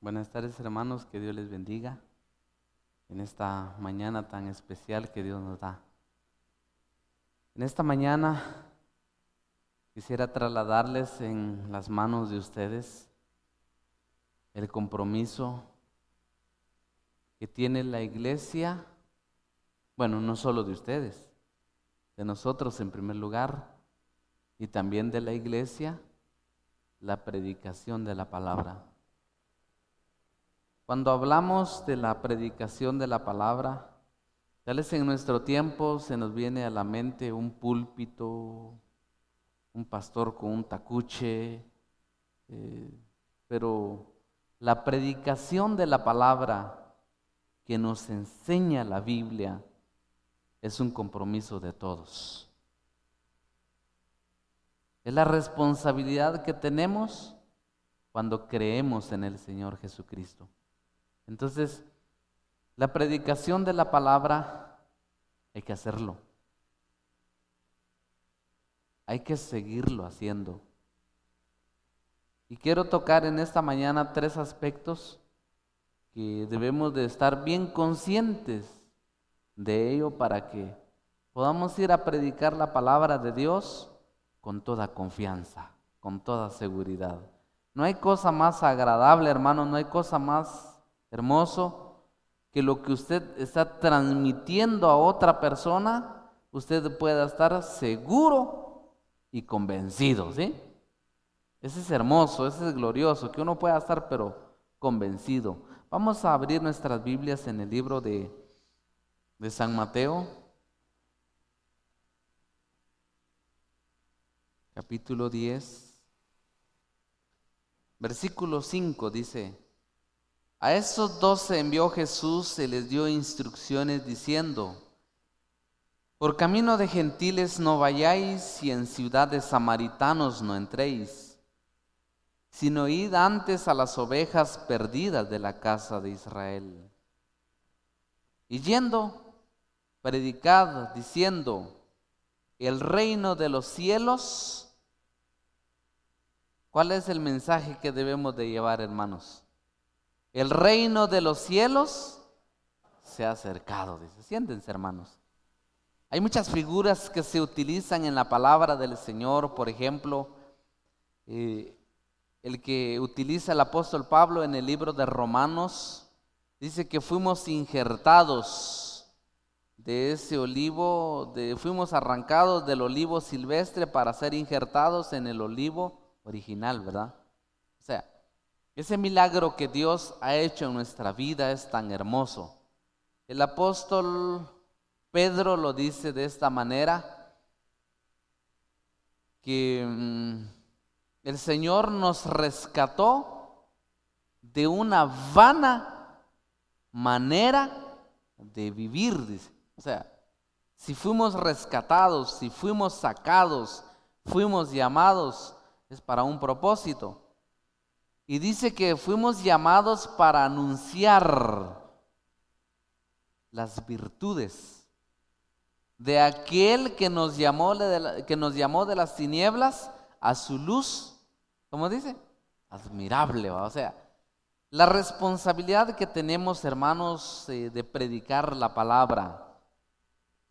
Buenas tardes, hermanos, que Dios les bendiga en esta mañana tan especial que Dios nos da. En esta mañana quisiera trasladarles en las manos de ustedes el compromiso que tiene la iglesia, bueno, no solo de ustedes, de nosotros en primer lugar, y también de la iglesia, la predicación de la palabra. Cuando hablamos de la predicación de la palabra, tal vez en nuestro tiempo se nos viene a la mente un púlpito, un pastor con un tacuche, pero la predicación de la palabra que nos enseña la Biblia es un compromiso de todos. Es la responsabilidad que tenemos cuando creemos en el Señor Jesucristo. Entonces, la predicación de la palabra hay que hacerlo. Hay que seguirlo haciendo. Y quiero tocar en esta mañana 3 aspectos que debemos de estar bien conscientes de ello para que podamos ir a predicar la palabra de Dios con toda confianza, con toda seguridad. No hay cosa más agradable, hermano, no hay cosa más hermoso que lo que usted está transmitiendo a otra persona, usted pueda estar seguro y convencido, ¿sí? Ese es hermoso, ese es glorioso, que uno pueda estar pero convencido. Vamos a abrir nuestras Biblias en el libro de San Mateo, capítulo 10, versículo 5 dice: a esos 12 envió Jesús y les dio instrucciones diciendo: por camino de gentiles no vayáis y en ciudad de samaritanos no entréis, sino id antes a las ovejas perdidas de la casa de Israel. Y yendo, predicad diciendo: el reino de los cielos. ¿Cuál es el mensaje que debemos de llevar, hermanos? El reino de los cielos se ha acercado, dice. Siéntense, hermanos. Hay muchas figuras que se utilizan en la palabra del Señor. Por ejemplo, el que utiliza el apóstol Pablo en el libro de Romanos, dice que fuimos injertados de ese olivo, fuimos arrancados del olivo silvestre para ser injertados en el olivo original, ¿verdad? O sea, ese milagro que Dios ha hecho en nuestra vida es tan hermoso. El apóstol Pedro lo dice de esta manera, que el Señor nos rescató de una vana manera de vivir, dice. O sea, si fuimos rescatados, si fuimos sacados, fuimos llamados, es para un propósito. Y dice que fuimos llamados para anunciar las virtudes de aquel que nos llamó de las tinieblas a su luz, ¿cómo dice? Admirable, ¿va? O sea, la responsabilidad que tenemos, hermanos, de predicar la palabra,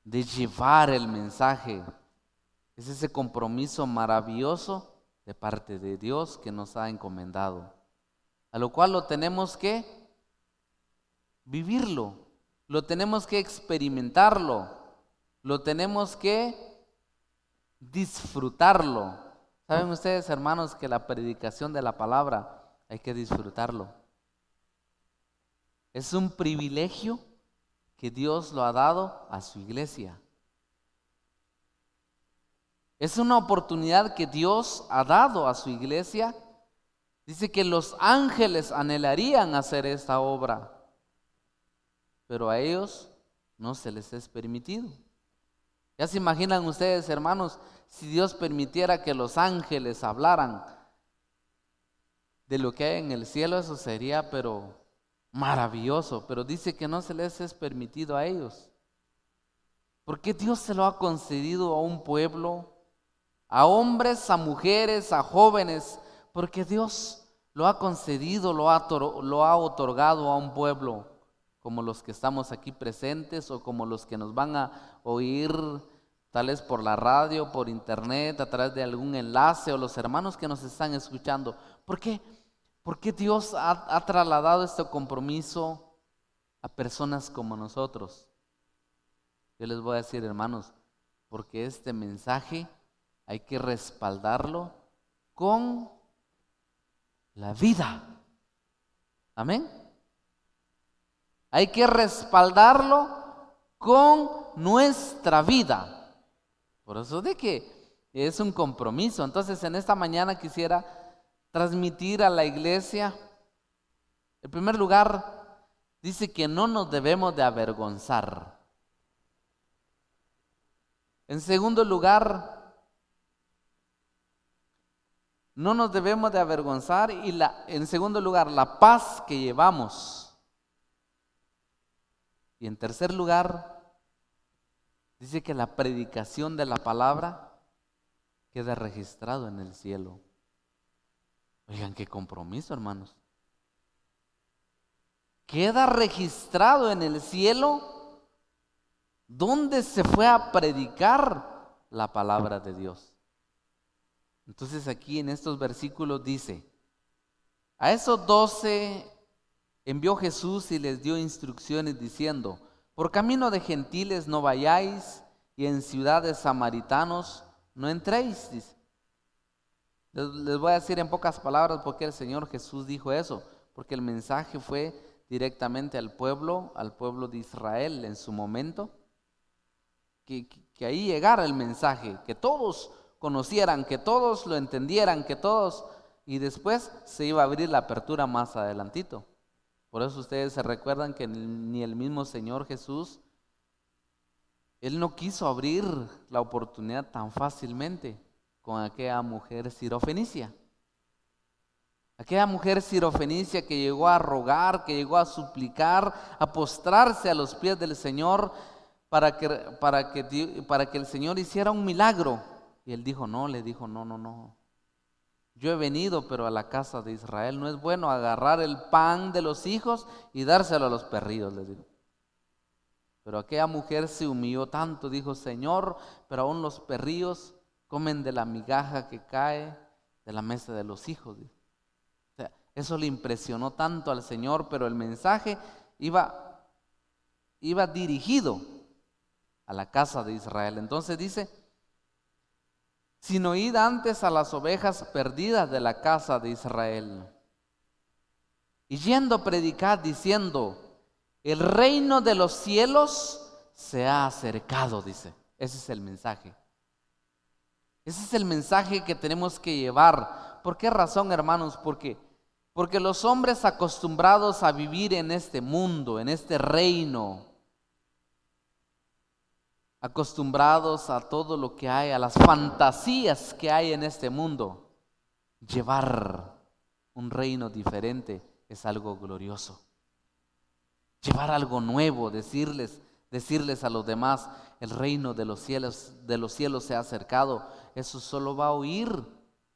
de llevar el mensaje, es ese compromiso maravilloso de parte de Dios que nos ha encomendado, a lo cual lo tenemos que vivirlo, lo tenemos que experimentarlo, lo tenemos que disfrutarlo. ¿Saben ustedes, hermanos, que la predicación de la palabra hay que disfrutarlo? Es un privilegio que Dios lo ha dado a su iglesia. Es una oportunidad que Dios ha dado a su iglesia. Dice que los ángeles anhelarían hacer esta obra, pero a ellos no se les es permitido. ¿Ya se imaginan ustedes, hermanos, si Dios permitiera que los ángeles hablaran de lo que hay en el cielo? Eso sería, pero maravilloso. Pero dice que no se les es permitido a ellos. ¿Por qué Dios se lo ha concedido a un pueblo, a hombres, a mujeres, a jóvenes? Porque Dios lo ha concedido, lo ha otorgado a un pueblo como los que estamos aquí presentes o como los que nos van a oír tal vez por la radio, por internet, a través de algún enlace, o los hermanos que nos están escuchando. ¿Por qué? Porque Dios ha trasladado este compromiso a personas como nosotros. Yo les voy a decir, hermanos, porque este mensaje hay que respaldarlo con la vida. Amén. Hay que respaldarlo con nuestra vida. Por eso de que es un compromiso. Entonces, en esta mañana quisiera transmitir a la iglesia, en primer lugar, dice que no nos debemos de avergonzar. En segundo lugar, no nos debemos de avergonzar y en segundo lugar, la paz que llevamos. Y en tercer lugar, dice que la predicación de la palabra queda registrado en el cielo. Oigan, qué compromiso, hermanos. Queda registrado en el cielo donde se fue a predicar la palabra de Dios. Entonces aquí en estos versículos dice, a esos 12 envió Jesús y les dio instrucciones diciendo, por camino de gentiles no vayáis y en ciudades samaritanos no entréis, dice. Les voy a decir en pocas palabras por qué el Señor Jesús dijo eso, porque el mensaje fue directamente al pueblo de Israel en su momento, que ahí llegara el mensaje, que todos conocieran, que todos lo entendieran, que todos, y después se iba a abrir la apertura más adelantito. Por eso ustedes se recuerdan que ni el mismo Señor Jesús, Él no quiso abrir la oportunidad tan fácilmente con aquella mujer sirofenicia. Aquella mujer sirofenicia que llegó a rogar, que llegó a suplicar, a postrarse a los pies del Señor para que el Señor hiciera un milagro. Y Él dijo, no, no. Yo he venido, pero a la casa de Israel no es bueno agarrar el pan de los hijos y dárselo a los perrillos, les digo. Pero aquella mujer se humilló tanto, dijo, Señor, pero aún los perrillos comen de la migaja que cae de la mesa de los hijos. O sea, eso le impresionó tanto al Señor, pero el mensaje iba dirigido a la casa de Israel. Entonces dice, sino id antes a las ovejas perdidas de la casa de Israel. Y yendo predicad diciendo, el reino de los cielos se ha acercado, dice. Ese es el mensaje. Ese es el mensaje que tenemos que llevar. ¿Por qué razón, hermanos? Porque los hombres acostumbrados a vivir en este mundo, en este reino, acostumbrados a todo lo que hay, a las fantasías que hay en este mundo, llevar un reino diferente es algo glorioso. Llevar algo nuevo, decirles a los demás, el reino de los cielos se ha acercado. Eso solo va a oír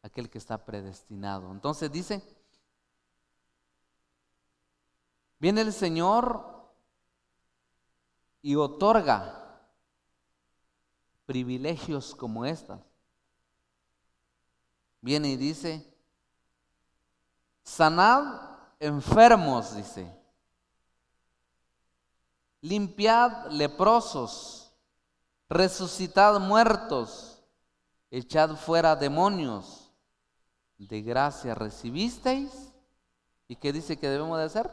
aquel que está predestinado. Entonces dice, viene el Señor y otorga privilegios como estas. Viene y dice, sanad enfermos, dice, limpiad leprosos, resucitad muertos, echad fuera demonios, de gracia recibisteis. ¿Y qué dice que debemos de hacer?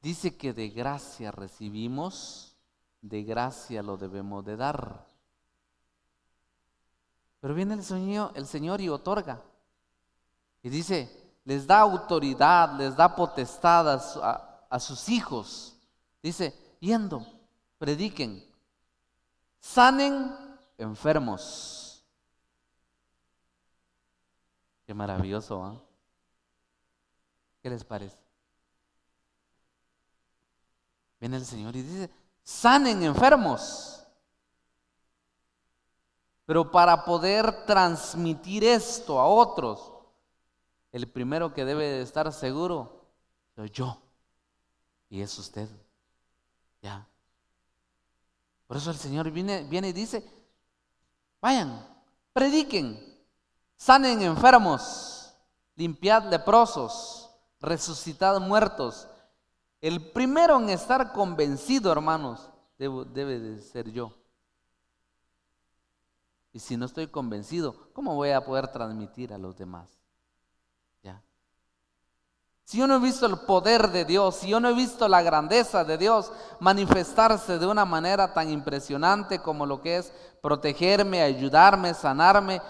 Dice que de gracia recibimos, de gracia lo debemos de dar. Pero viene el Señor y otorga. Y dice, les da autoridad, les da potestad a sus hijos. Dice, yendo, prediquen, sanen enfermos. Qué maravilloso, ¿eh? ¿Qué les parece? Viene el Señor y dice, sanen enfermos. Pero para poder transmitir esto a otros, el primero que debe de estar seguro soy yo y es usted. Ya. Por eso el Señor viene y dice, vayan, prediquen, sanen enfermos, limpiad leprosos, resucitad muertos. El primero en estar convencido, hermanos, debe de ser yo. Y si no estoy convencido, ¿cómo voy a poder transmitir a los demás? ¿Ya? Si yo no he visto el poder de Dios, si yo no he visto la grandeza de Dios manifestarse de una manera tan impresionante como lo que es protegerme, ayudarme, sanarme,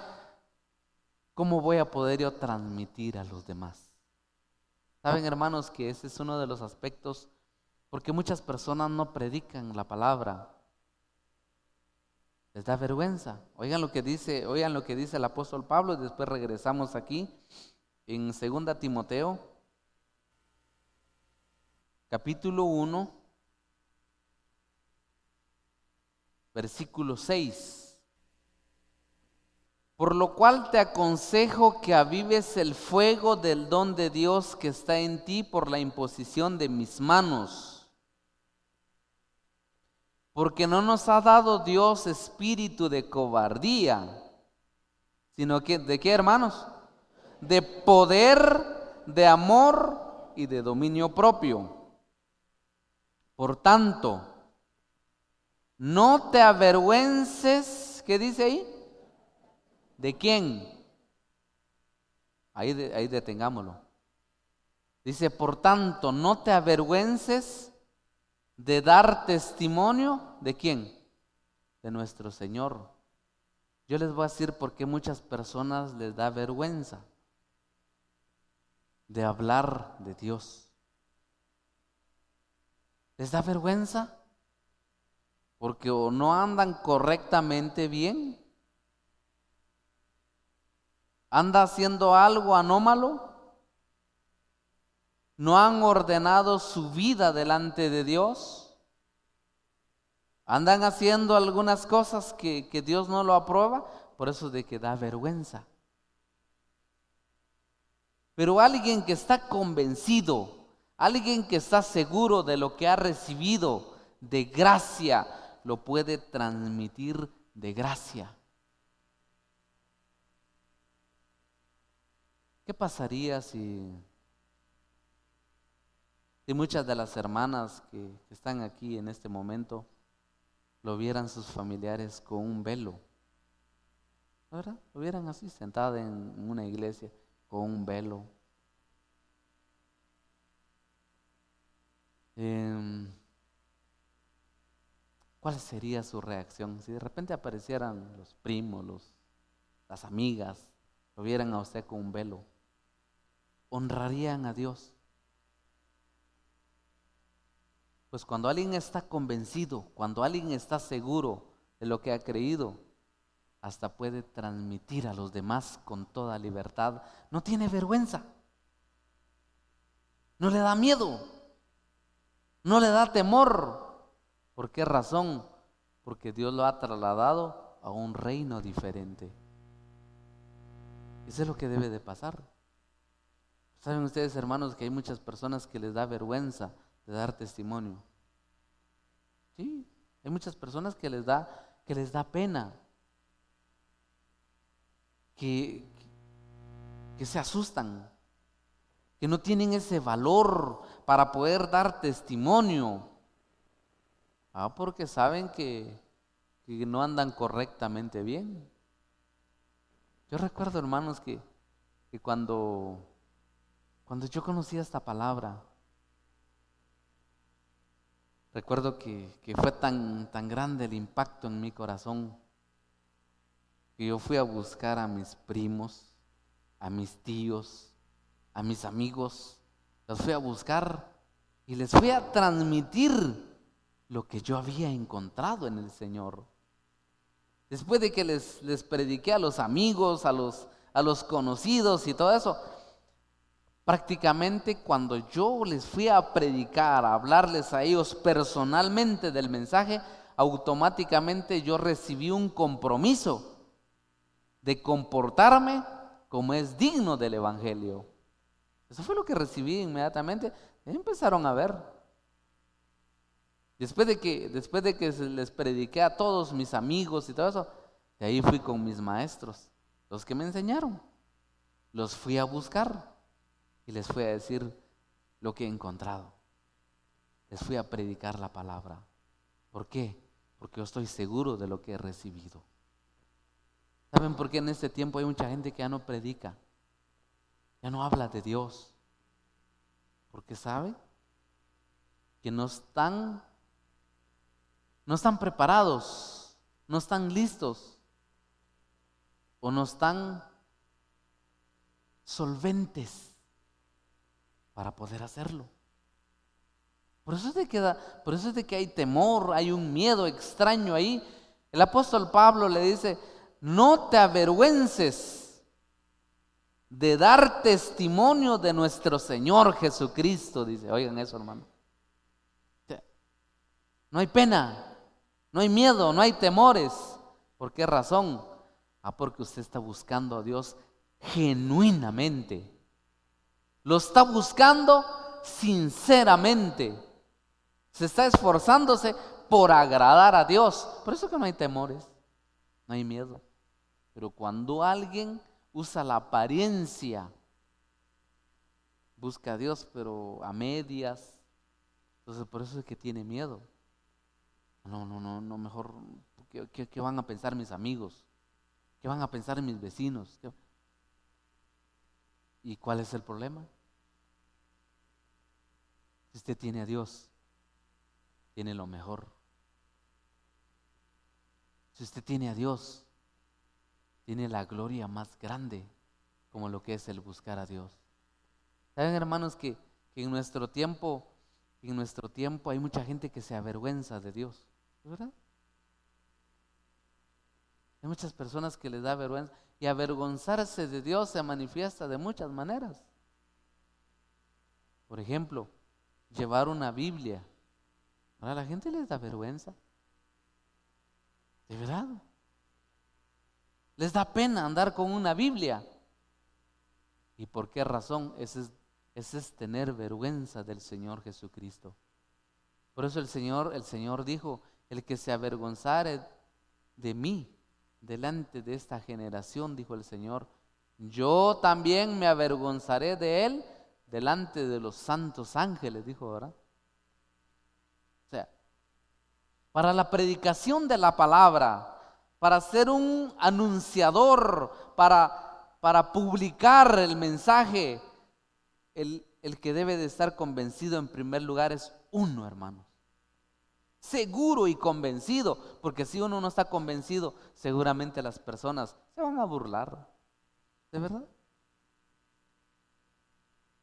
¿cómo voy a poder yo transmitir a los demás? Saben, hermanos, que ese es uno de los aspectos, porque muchas personas no predican la palabra. Les da vergüenza. Oigan lo que dice el apóstol Pablo, y después regresamos aquí en 2 Timoteo, capítulo 1, versículo 6. Por lo cual te aconsejo que avives el fuego del don de Dios que está en ti por la imposición de mis manos. Porque no nos ha dado Dios espíritu de cobardía, sino que, ¿de qué, hermanos? De poder, de amor y de dominio propio. Por tanto, no te avergüences, ¿qué dice ahí? ¿De quién? Ahí detengámoslo. Dice, por tanto, no te avergüences de dar testimonio, ¿de quién? De nuestro Señor. Yo les voy a decir por qué muchas personas les da vergüenza de hablar de Dios. ¿Les da vergüenza? Porque o no andan correctamente bien, anda haciendo algo anómalo, no han ordenado su vida delante de Dios, andan haciendo algunas cosas que Dios no lo aprueba, por eso de que da vergüenza. Pero alguien que está convencido, alguien que está seguro de lo que ha recibido de gracia, lo puede transmitir de gracia. ¿Qué pasaría si muchas de las hermanas que están aquí en este momento lo vieran sus familiares con un velo? ¿Verdad? Lo vieran así, sentada en una iglesia con un velo. ¿Cuál sería su reacción? Si de repente aparecieran los primos, las amigas, lo vieran a usted con un velo, ¿honrarían a Dios? Pues cuando alguien está convencido, cuando alguien está seguro de lo que ha creído, hasta puede transmitir a los demás con toda libertad. No tiene vergüenza, no le da miedo, no le da temor. ¿Por qué razón? Porque Dios lo ha trasladado a un reino diferente. Eso es lo que debe de pasar. ¿Saben ustedes, hermanos, que hay muchas personas que les da vergüenza de dar testimonio? Sí, hay muchas personas que les da pena, que se asustan, que no tienen ese valor para poder dar testimonio. Porque saben que no andan correctamente bien. Yo recuerdo, hermanos, que cuando yo conocí esta palabra, recuerdo que fue tan grande el impacto en mi corazón, que yo fui a buscar a mis primos, a mis tíos, a mis amigos, los fui a buscar y les fui a transmitir lo que yo había encontrado en el Señor. Después de que les prediqué a los amigos, a los conocidos y todo eso, prácticamente cuando yo les fui a predicar, a hablarles a ellos personalmente del mensaje, automáticamente yo recibí un compromiso de comportarme como es digno del Evangelio. Eso fue lo que recibí inmediatamente. Empezaron a ver. Después de que les prediqué a todos mis amigos y todo eso, de ahí fui con mis maestros, los que me enseñaron. Los fui a buscar y les fui a decir lo que he encontrado. Les fui a predicar la palabra. ¿Por qué? Porque yo estoy seguro de lo que he recibido. ¿Saben por qué en este tiempo hay mucha gente que ya no predica? Ya no habla de Dios. Porque sabe que no están preparados, no están listos o no están solventes para poder hacerlo. Por eso es de que hay temor, hay un miedo extraño ahí. El apóstol Pablo le dice: no te avergüences de dar testimonio de nuestro Señor Jesucristo. Dice, oigan eso, hermano. No hay pena, no hay miedo, no hay temores. ¿Por qué razón? Porque usted está buscando a Dios genuinamente. Lo está buscando sinceramente. Se está esforzándose por agradar a Dios. Por eso que no hay temores, no hay miedo. Pero cuando alguien usa la apariencia, busca a Dios pero a medias, entonces por eso es que tiene miedo. No, mejor, ¿qué van a pensar mis amigos? ¿Qué van a pensar mis vecinos? ¿Y cuál es el problema? Si usted tiene a Dios, tiene lo mejor. Si usted tiene a Dios, tiene la gloria más grande, como lo que es el buscar a Dios. ¿Saben, hermanos, que en nuestro tiempo hay mucha gente que se avergüenza de Dios? ¿Verdad? Hay muchas personas que les da vergüenza, y avergonzarse de Dios se manifiesta de muchas maneras. Por ejemplo, llevar una Biblia. Ahora a la gente les da vergüenza. ¿De verdad? Les da pena andar con una Biblia. ¿Y por qué razón? Ese es tener vergüenza del Señor Jesucristo. Por eso el Señor dijo: el que se avergonzare de mí delante de esta generación, dijo el Señor, yo también me avergonzaré de él delante de los santos ángeles, dijo, ¿verdad? O sea, para la predicación de la palabra, para ser un anunciador, para publicar el mensaje, el que debe de estar convencido en primer lugar es uno, hermanos. Seguro y convencido, porque si uno no está convencido, seguramente las personas se van a burlar. ¿De verdad?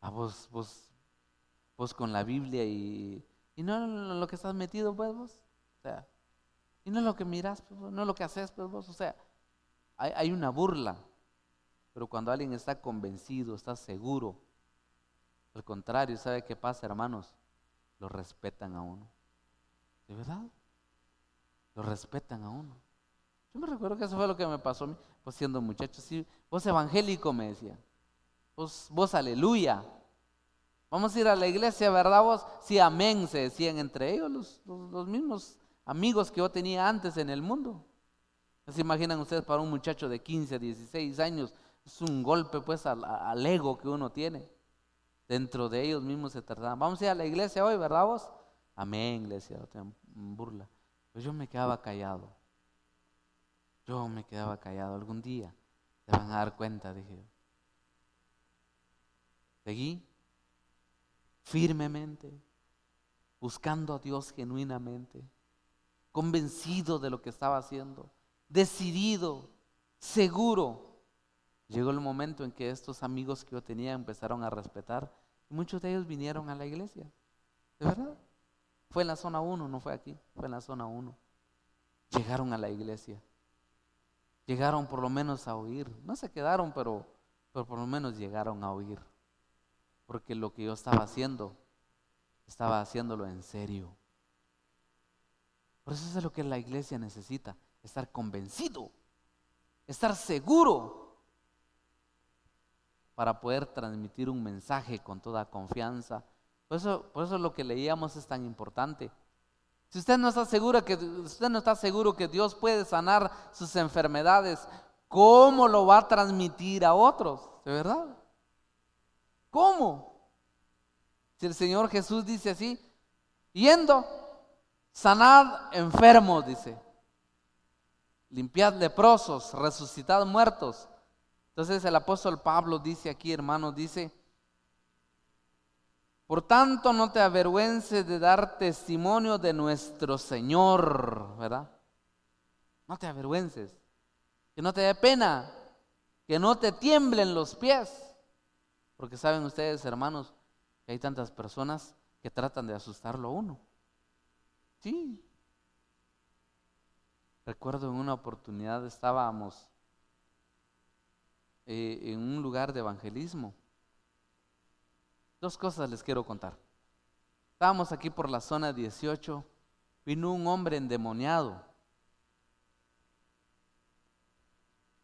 Vos con la Biblia y no en lo que estás metido, pues vos. O sea, y no es lo que miras, pues, no es lo que haces, pues vos. O sea, hay una burla. Pero cuando alguien está convencido, está seguro, al contrario, ¿sabe qué pasa, hermanos? Lo respetan a uno. ¿De verdad? Lo respetan a uno. Yo me recuerdo que eso fue lo que me pasó a mí, pues siendo muchacho. Sí, vos evangélico, me decía. Vos aleluya. Vamos a ir a la iglesia, ¿verdad vos? Sí, amén, se decían entre ellos los mismos amigos que yo tenía antes en el mundo. ¿Se imaginan ustedes para un muchacho de 15, 16 años? Es un golpe pues al ego que uno tiene. Dentro de ellos mismos se trataban. Vamos a ir a la iglesia hoy, ¿verdad vos? Amén, le decía, burla. Pues yo me quedaba callado. Algún día se van a dar cuenta, dije yo. Seguí firmemente, buscando a Dios genuinamente, convencido de lo que estaba haciendo, decidido, seguro. Llegó el momento en que estos amigos que yo tenía empezaron a respetar, y muchos de ellos vinieron a la iglesia. ¿De verdad? Fue en la zona 1, no fue aquí, fue en la zona 1. Llegaron a la iglesia. Llegaron por lo menos a oír. No se quedaron, pero por lo menos llegaron a oír. Porque lo que yo estaba haciéndolo en serio. Por eso es lo que la iglesia necesita, estar convencido, estar seguro, para poder transmitir un mensaje con toda confianza. Por eso lo que leíamos es tan importante. Si usted no está seguro que Dios puede sanar sus enfermedades, ¿cómo lo va a transmitir a otros? ¿De verdad? ¿Cómo? Si el Señor Jesús dice así, yendo, sanad enfermos, dice, limpiad leprosos, resucitad muertos. Entonces el apóstol Pablo dice aquí, hermanos, dice: por tanto, no te avergüences de dar testimonio de nuestro Señor, ¿verdad? No te avergüences, que no te dé pena, que no te tiemblen los pies. Porque saben ustedes, hermanos, que hay tantas personas que tratan de asustarlo a uno. Sí. Recuerdo en una oportunidad estábamos en un lugar de evangelismo. Dos cosas les quiero contar. Estábamos aquí por la zona 18, vino un hombre endemoniado.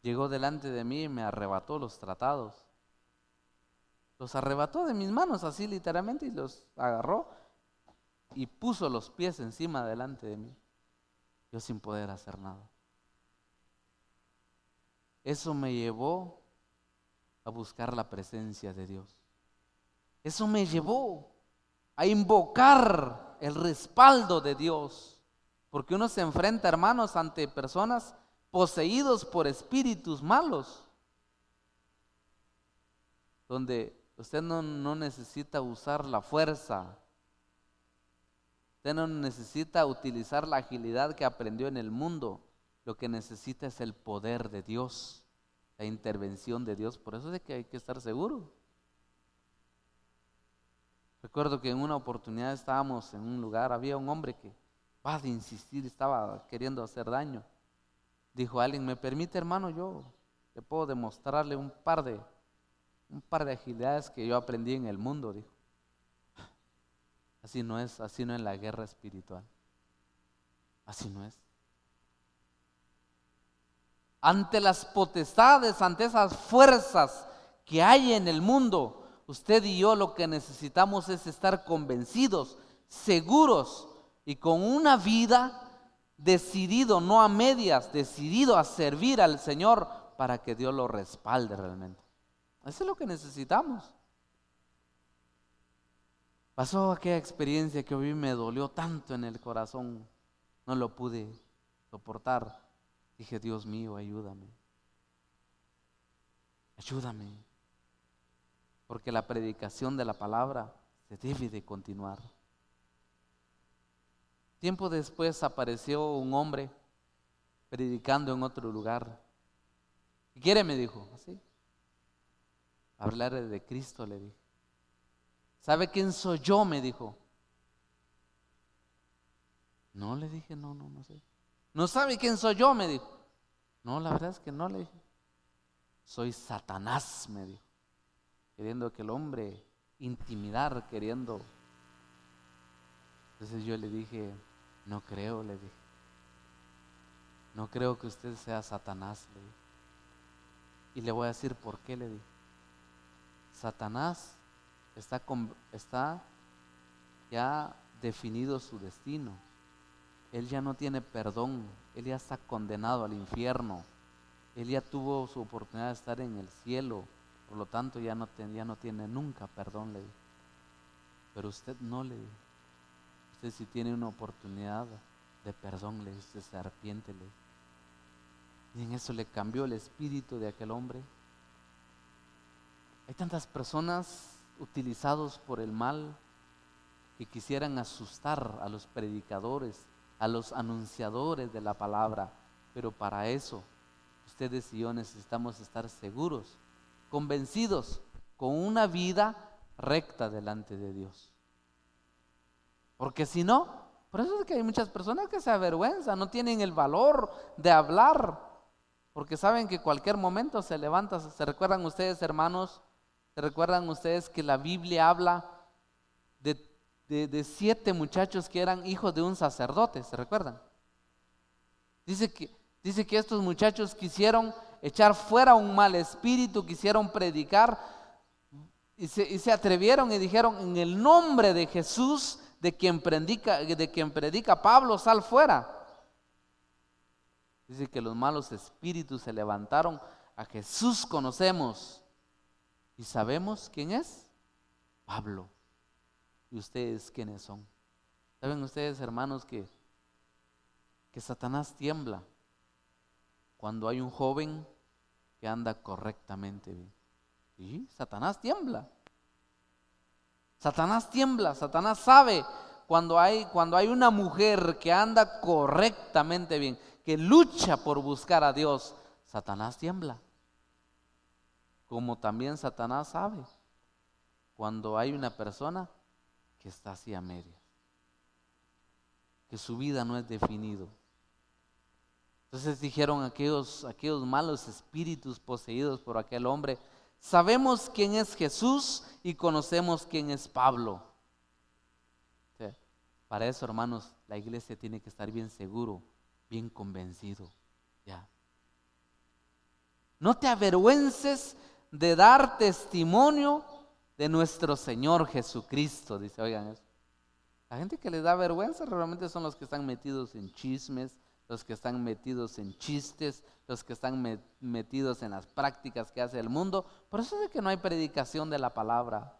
Llegó delante de mí y me arrebató los tratados. Los arrebató de mis manos, así literalmente, y los agarró y puso los pies encima delante de mí. Yo sin poder hacer nada. Eso me llevó a buscar la presencia de Dios. Eso me llevó a invocar el respaldo de Dios. Porque uno se enfrenta, hermanos, ante personas poseídos por espíritus malos, donde usted no necesita usar la fuerza, usted no necesita utilizar la agilidad que aprendió en el mundo. Lo que necesita es el poder de Dios, la intervención de Dios. Por eso es que hay que estar seguro. Recuerdo que en una oportunidad estábamos en un lugar, había un hombre que va de insistir, estaba queriendo hacer daño. Dijo alguien: ¿me permite, hermano? Yo le puedo demostrarle un par de agilidades que yo aprendí en el mundo, dijo. Así no es en la guerra espiritual. Así no es. Ante las potestades, ante esas fuerzas que hay en el mundo, usted y yo lo que necesitamos es estar convencidos, seguros y con una vida decidido, no a medias, decidido a servir al Señor para que Dios lo respalde realmente. Eso es lo que necesitamos. Pasó aquella experiencia que hoy me dolió tanto en el corazón, no lo pude soportar. Dije: Dios mío, ayúdame. Ayúdame. Porque la predicación de la palabra se debe de continuar. Tiempo después apareció un hombre predicando en otro lugar. ¿Qué quiere?, me dijo. Así. Hablar de Cristo, le dije. ¿Sabe quién soy yo?, me dijo. No, le dije, no sé. ¿No sabe quién soy yo?, me dijo. No, la verdad es que no, le dije. Soy Satanás, me dijo. Queriendo que el hombre intimidar, queriendo. Entonces yo le dije: no creo, le dije. No creo que usted sea Satanás, le dije. Y le voy a decir por qué, le dije. Satanás está ya definido su destino. Él ya no tiene perdón. Él ya está condenado al infierno. Él ya tuvo su oportunidad de estar en el cielo. Por lo tanto ya no tiene nunca perdón, le dije. Pero usted no, le dije. Usted sí tiene una oportunidad de perdón, le dije. Se arrepiente, le dije. Y en eso le cambió el espíritu de aquel hombre. Hay tantas personas utilizados por el mal que quisieran asustar a los predicadores, a los anunciadores de la palabra, pero para eso ustedes y yo necesitamos estar seguros, convencidos, con una vida recta delante de Dios. Porque si no, por eso es que hay muchas personas que se avergüenzan, no tienen el valor de hablar, porque saben que cualquier momento se levanta. ¿Se recuerdan ustedes, hermanos? ¿Se recuerdan ustedes que la Biblia habla de 7 muchachos que eran hijos de un sacerdote? ¿Se recuerdan? Dice que estos muchachos quisieron echar fuera un mal espíritu, quisieron predicar, y se atrevieron y dijeron: en el nombre de Jesús, de quien predica Pablo, sal fuera. Dice que los malos espíritus se levantaron. A Jesús conocemos y sabemos quién es Pablo. ¿Y ustedes quiénes son? ¿Saben ustedes, hermanos, que Satanás tiembla cuando hay un joven que anda correctamente bien? Sí, Satanás tiembla. Satanás tiembla. Satanás sabe cuando hay una mujer que anda correctamente bien, que lucha por buscar a Dios. Satanás tiembla. Como también Satanás sabe cuando hay una persona que está así a medias, que su vida no es definido. Entonces dijeron aquellos malos espíritus poseídos por aquel hombre: sabemos quién es Jesús y conocemos quién es Pablo. O sea, para eso, hermanos, la iglesia tiene que estar bien seguro, bien convencido. Ya. No te avergüences de dar testimonio de nuestro Señor Jesucristo. Dice, oigan eso. La gente que les da vergüenza realmente son los que están metidos en chismes, los que están metidos en chistes, los que están metidos en las prácticas que hace el mundo. Por eso es que no hay predicación de la palabra.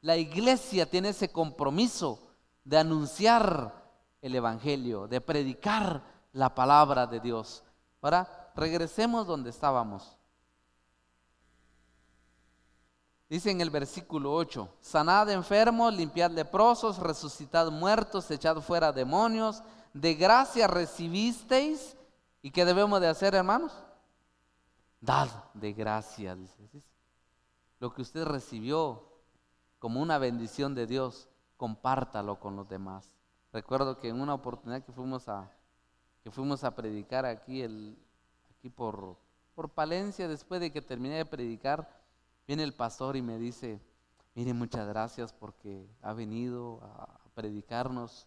La iglesia tiene ese compromiso de anunciar el evangelio, de predicar la palabra de Dios. Ahora regresemos donde estábamos. Dice en el versículo 8: sanad enfermos, limpiad leprosos, resucitad muertos, echad fuera demonios. De gracia recibisteis. ¿Y qué debemos de hacer, hermanos? Dad de gracia, dice. Lo que usted recibió como una bendición de Dios, compártalo con los demás. Recuerdo que en una oportunidad que fuimos a predicar aquí por Palencia, después de que terminé de predicar, viene el pastor y me dice: mire, muchas gracias porque ha venido a predicarnos.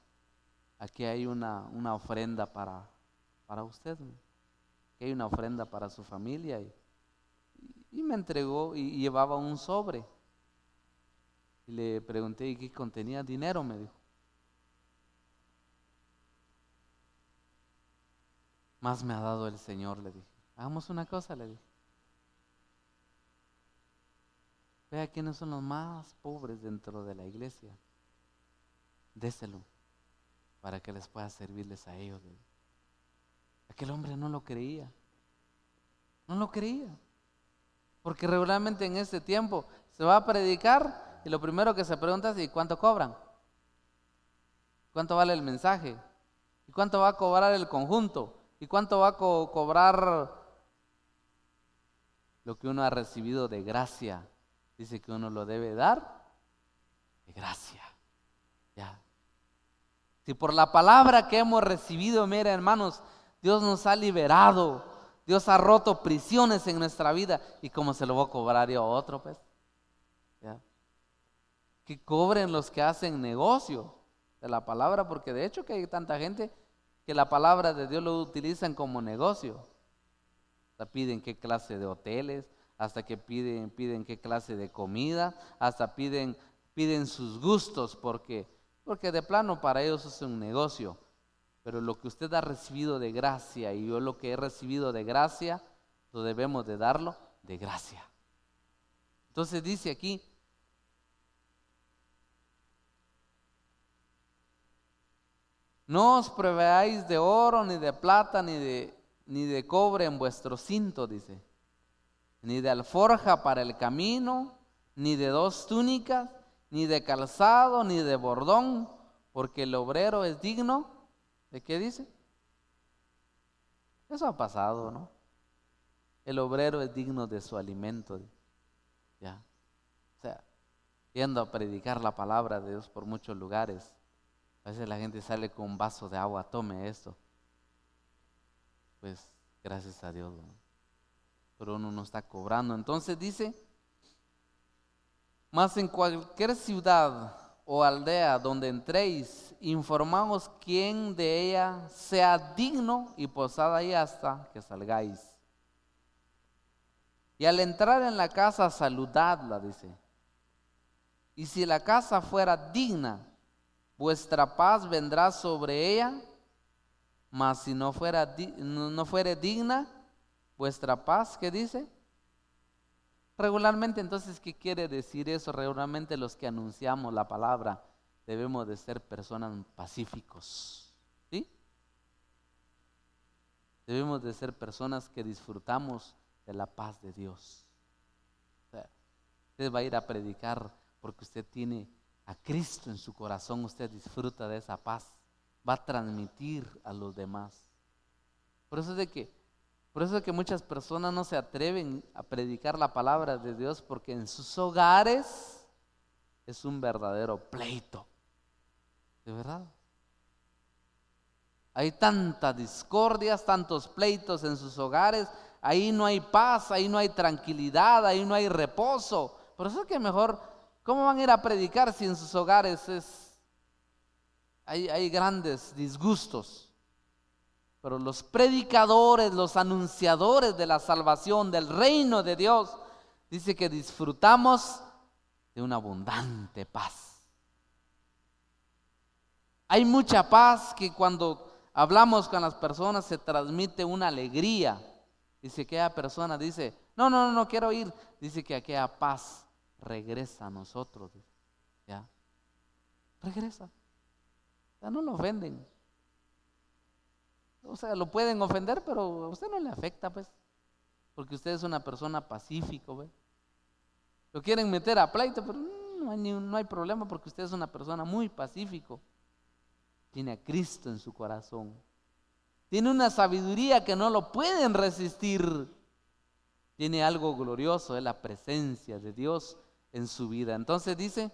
Aquí hay una ofrenda para usted, aquí hay una ofrenda para su familia. Y me entregó y llevaba un sobre. Y le pregunté: ¿y qué contenía? Dinero, me dijo. Más me ha dado el Señor, le dije. Hagamos una cosa, le dije. Vea quiénes son los más pobres dentro de la iglesia. Déselo para que les pueda servirles a ellos. Aquel hombre no lo creía. No lo creía. Porque regularmente en este tiempo se va a predicar y lo primero que se pregunta es: ¿y cuánto cobran? ¿Cuánto vale el mensaje? ¿Y cuánto va a cobrar el conjunto? ¿Y cuánto va a cobrar lo que uno ha recibido de gracia? Dice que uno lo debe dar de gracia. Ya. Si por la palabra que hemos recibido, mira, hermanos, Dios nos ha liberado, Dios ha roto prisiones en nuestra vida, ¿y cómo se lo voy a cobrar yo a otro, pues? ¿Ya? Que cobren los que hacen negocio de la palabra, porque de hecho que hay tanta gente que la palabra de Dios lo utilizan como negocio. Hasta piden qué clase de hoteles, hasta que piden qué clase de comida, hasta piden sus gustos, porque de plano para ellos es un negocio. Pero lo que usted ha recibido de gracia y yo lo que he recibido de gracia, lo debemos de darlo de gracia. Entonces dice aquí: no os proveáis de oro, ni de plata, ni de cobre en vuestro cinto, dice, ni de alforja para el camino, ni de 2 túnicas, ni de calzado, ni de bordón, porque el obrero es digno. ¿De qué dice? Eso ha pasado, ¿no? El obrero es digno de su alimento. Ya. O sea, yendo a predicar la palabra de Dios por muchos lugares, a veces la gente sale con un vaso de agua: tome esto. Pues gracias a Dios, ¿no? Pero uno no está cobrando. Entonces dice: mas en cualquier ciudad o aldea donde entréis, informaos quién de ella sea digno y posad ahí hasta que salgáis. Y al entrar en la casa, saludadla, dice. Y si la casa fuera digna, vuestra paz vendrá sobre ella, mas si no fuere digna, vuestra paz, ¿qué dice? Regularmente, entonces, ¿qué quiere decir eso? Regularmente los que anunciamos la palabra debemos de ser personas pacíficos, ¿sí? Debemos de ser personas que disfrutamos de la paz de Dios. O sea, usted va a ir a predicar porque usted tiene a Cristo en su corazón, usted disfruta de esa paz, va a transmitir a los demás. Por eso es que muchas personas no se atreven a predicar la palabra de Dios, porque en sus hogares es un verdadero pleito. De verdad. Hay tantas discordias, tantos pleitos en sus hogares. Ahí no hay paz, ahí no hay tranquilidad, ahí no hay reposo. Por eso es que mejor, ¿cómo van a ir a predicar si en sus hogares hay grandes disgustos? Pero los predicadores, los anunciadores de la salvación, del reino de Dios, dice que disfrutamos de una abundante paz. Hay mucha paz que cuando hablamos con las personas se transmite una alegría. Dice que aquella persona dice, no quiero ir. Dice que aquella paz regresa a nosotros. ¿Ya? Regresa. Ya no lo ofenden. O sea, lo pueden ofender, pero a usted no le afecta, pues. Porque usted es una persona pacífica, ¿ve? Lo quieren meter a pleito, pero no hay problema porque usted es una persona muy pacífico. Tiene a Cristo en su corazón. Tiene una sabiduría que no lo pueden resistir. Tiene algo glorioso, es la presencia de Dios en su vida. Entonces dice,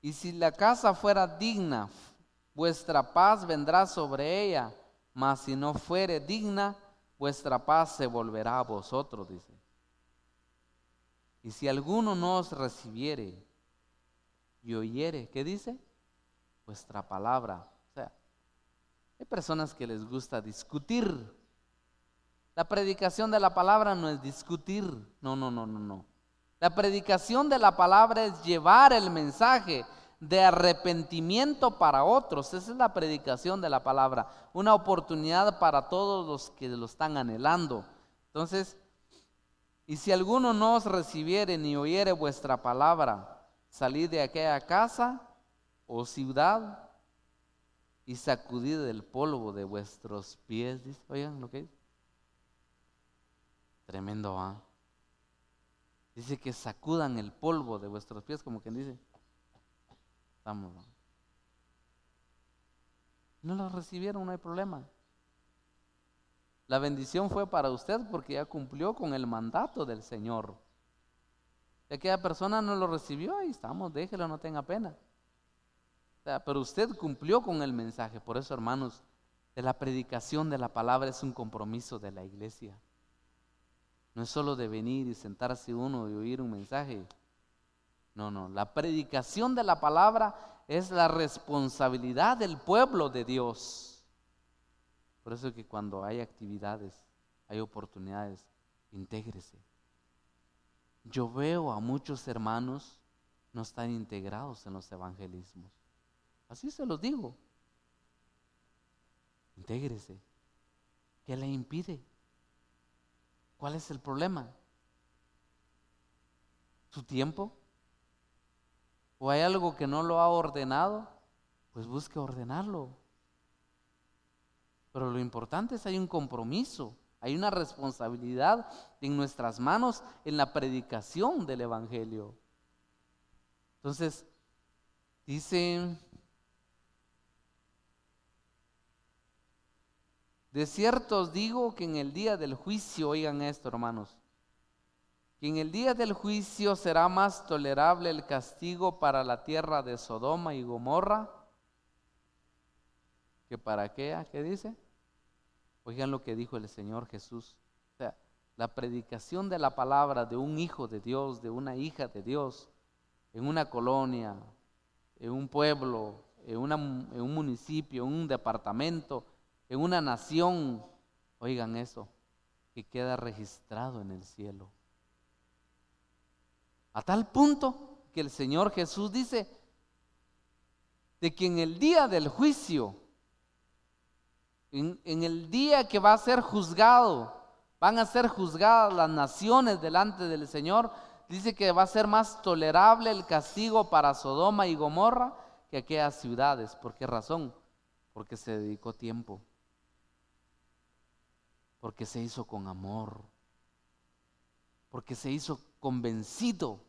y si la casa fuera digna, vuestra paz vendrá sobre ella, mas si no fuere digna, vuestra paz se volverá a vosotros, dice. Y si alguno no os recibiere y oyere, ¿qué dice? Vuestra palabra. O sea, hay personas que les gusta discutir. La predicación de la palabra no es discutir, no. La predicación de la palabra es llevar el mensaje de arrepentimiento para otros. Esa es la predicación de la palabra, una oportunidad para todos los que lo están anhelando. Entonces, y si alguno no os recibiere ni oyere vuestra palabra, salid de aquella casa o ciudad y sacudid el polvo de vuestros pies. Dice, oigan lo que es. Tremendo, ¿ah? Dice que sacudan el polvo de vuestros pies, como quien dice, estamos, ¿no? No lo recibieron, no hay problema. La bendición fue para usted porque ya cumplió con el mandato del Señor. Si aquella persona no lo recibió, ahí estamos, déjelo, no tenga pena. O sea, pero usted cumplió con el mensaje. Por eso, hermanos, de la predicación de la palabra es un compromiso de la iglesia. No es solo de venir y sentarse uno y oír un mensaje. No. La predicación de la palabra es la responsabilidad del pueblo de Dios. Por eso es que cuando hay actividades, hay oportunidades, intégrese. Yo veo a muchos hermanos no están integrados en los evangelismos. Así se los digo. Intégrese. ¿Qué le impide? ¿Cuál es el problema? ¿Su tiempo? ¿O hay algo que no lo ha ordenado? Pues busque ordenarlo. Pero lo importante es hay un compromiso, hay una responsabilidad en nuestras manos en la predicación del evangelio. Entonces, dice, de cierto os digo que en el día del juicio, oigan esto, hermanos, que en el día del juicio será más tolerable el castigo para la tierra de Sodoma y Gomorra que para aquella, ¿qué dice? Oigan lo que dijo el Señor Jesús. O sea, la predicación de la palabra de un hijo de Dios, de una hija de Dios, en una colonia, en un pueblo, en un municipio, en un departamento, en una nación, oigan eso, que queda registrado en el cielo. A tal punto que el Señor Jesús dice de que en el día del juicio, en el día que va a ser juzgado, van a ser juzgadas las naciones delante del Señor, dice que va a ser más tolerable el castigo para Sodoma y Gomorra que aquellas ciudades. ¿Por qué razón? Porque se dedicó tiempo, porque se hizo con amor, porque se hizo convencido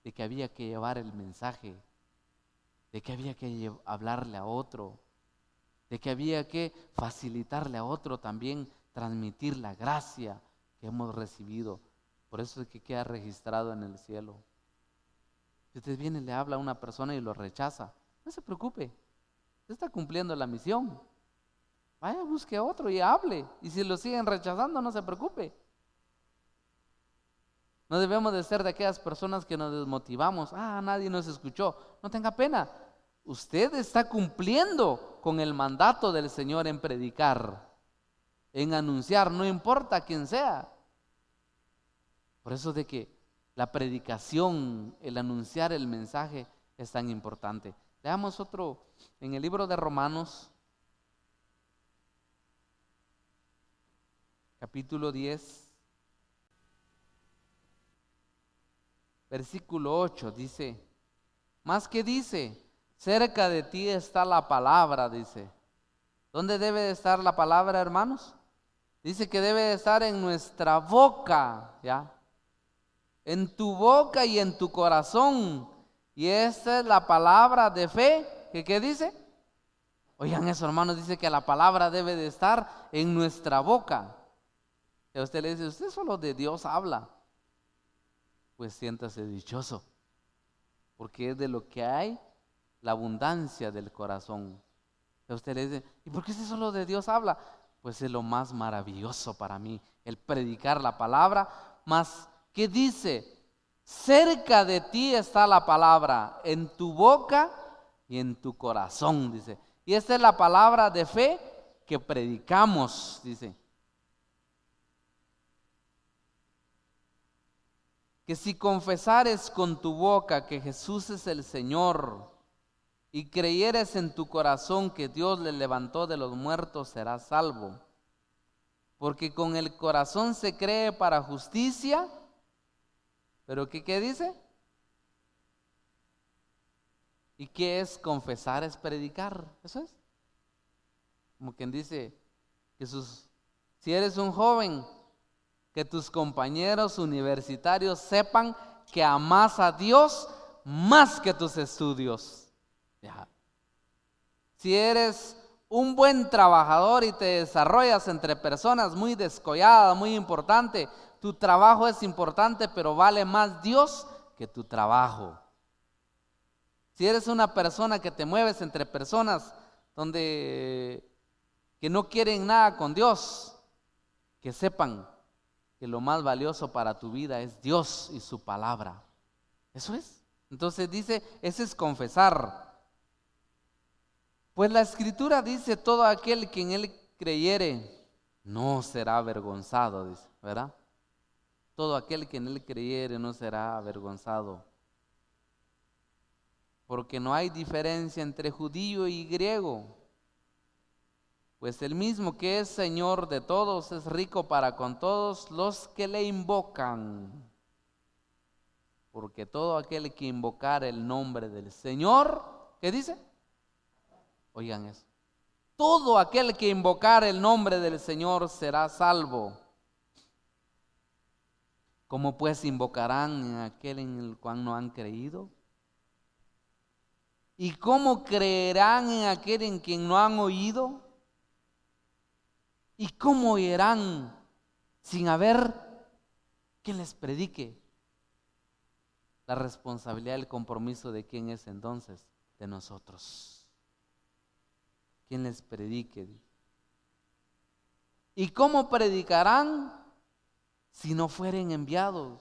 de que había que llevar el mensaje, de que había que hablarle a otro, de que había que facilitarle a otro también transmitir la gracia que hemos recibido. Por eso es que queda registrado en el cielo. Si usted viene y le habla a una persona y lo rechaza, no se preocupe, usted está cumpliendo la misión. Vaya, busque a otro y hable. Y si lo siguen rechazando, no se preocupe. No debemos de ser de aquellas personas que nos desmotivamos. Nadie nos escuchó. No tenga pena. Usted está cumpliendo con el mandato del Señor en predicar, en anunciar, no importa quién sea. Por eso de que la predicación, el anunciar el mensaje es tan importante. Leamos otro en el libro de Romanos, capítulo 10, versículo 8, dice, más que dice, cerca de ti está la palabra, dice. ¿Dónde debe de estar la palabra, hermanos? Dice que debe de estar en nuestra boca, ¿ya? En tu boca y en tu corazón. Y esta es la palabra de fe. ¿Qué dice? Oigan eso, hermanos, dice que la palabra debe de estar en nuestra boca. Y a usted le dice, usted solo de Dios habla. Pues siéntase dichoso, porque es de lo que hay la abundancia del corazón. Y a usted le dice, ¿y por qué usted solo de Dios habla? Pues es lo más maravilloso para mí, el predicar la palabra. Más, ¿qué dice? Cerca de ti está la palabra, en tu boca y en tu corazón, dice. Y esta es la palabra de fe que predicamos, dice. Que si confesares con tu boca que Jesús es el Señor y creyeres en tu corazón que Dios le levantó de los muertos, serás salvo. Porque con el corazón se cree para justicia, pero ¿qué dice? ¿Y qué es confesar? Es predicar, eso es. Como quien dice que si eres un joven, que tus compañeros universitarios sepan que amas a Dios más que tus estudios. Ya. Si eres un buen trabajador y te desarrollas entre personas muy descolladas, muy importante, tu trabajo es importante, pero vale más Dios que tu trabajo. Si eres una persona que te mueves entre personas que no quieren nada con Dios, que sepan que lo más valioso para tu vida es Dios y su palabra. Eso es. Entonces dice, ese es confesar. Pues la Escritura dice, todo aquel que en él creyere no será avergonzado, dice, ¿verdad? Todo aquel que en él creyere no será avergonzado. Porque no hay diferencia entre judío y griego. Pues el mismo que es Señor de todos es rico para con todos los que le invocan. Porque todo aquel que invocar el nombre del Señor, ¿qué dice? Oigan eso. Todo aquel que invocar el nombre del Señor será salvo. ¿Cómo pues invocarán en aquel en el cual no han creído? ¿Y cómo creerán en aquel en quien no han oído? ¿Y cómo oirán sin haber quien les predique? La responsabilidad, el compromiso de quién es entonces, de nosotros. ¿Quién les predique? ¿Y cómo predicarán si no fueren enviados?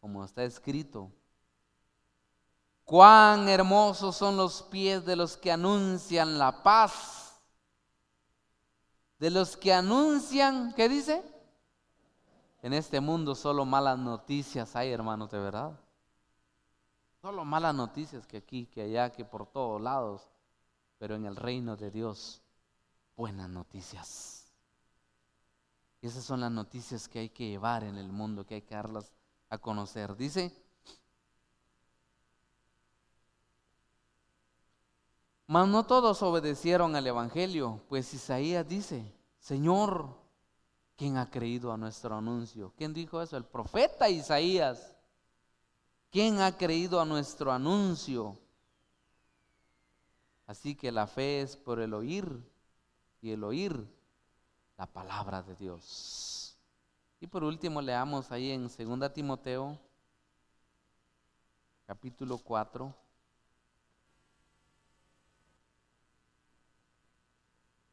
Como está escrito, cuán hermosos son los pies de los que anuncian la paz. De los que anuncian, ¿qué dice? En este mundo solo malas noticias hay, hermanos, de verdad. Solo malas noticias, que aquí, que allá, que por todos lados. Pero en el reino de Dios, buenas noticias. Y esas son las noticias que hay que llevar en el mundo, que hay que darlas a conocer. Dice: mas no todos obedecieron al evangelio, pues Isaías dice: Señor, ¿quién ha creído a nuestro anuncio? ¿Quién dijo eso? El profeta Isaías. ¿Quién ha creído a nuestro anuncio? Así que la fe es por el oír, y el oír la palabra de Dios. Y por último leamos ahí en 2 Timoteo, capítulo 4,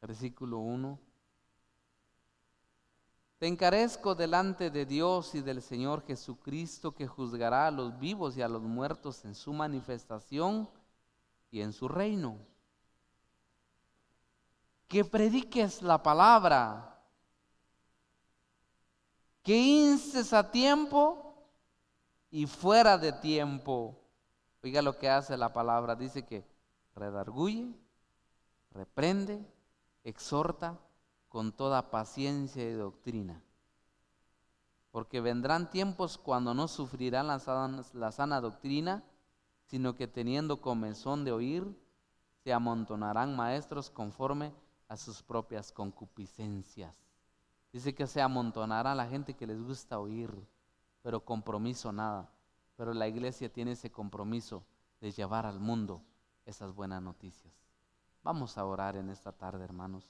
versículo 1. Te encarezco delante de Dios y del Señor Jesucristo, que juzgará a los vivos y a los muertos en su manifestación y en su reino. Que prediques la palabra, que instes a tiempo y fuera de tiempo. Oiga lo que hace la palabra, dice que redarguye, reprende, exhorta con toda paciencia y doctrina. Porque vendrán tiempos cuando no sufrirán la sana doctrina, sino que teniendo comezón de oír, se amontonarán maestros conforme a sus propias concupiscencias. Dice que se amontonará la gente que les gusta oír, pero compromiso nada. Pero la iglesia tiene ese compromiso de llevar al mundo esas buenas noticias. Vamos a orar en esta tarde, hermanos.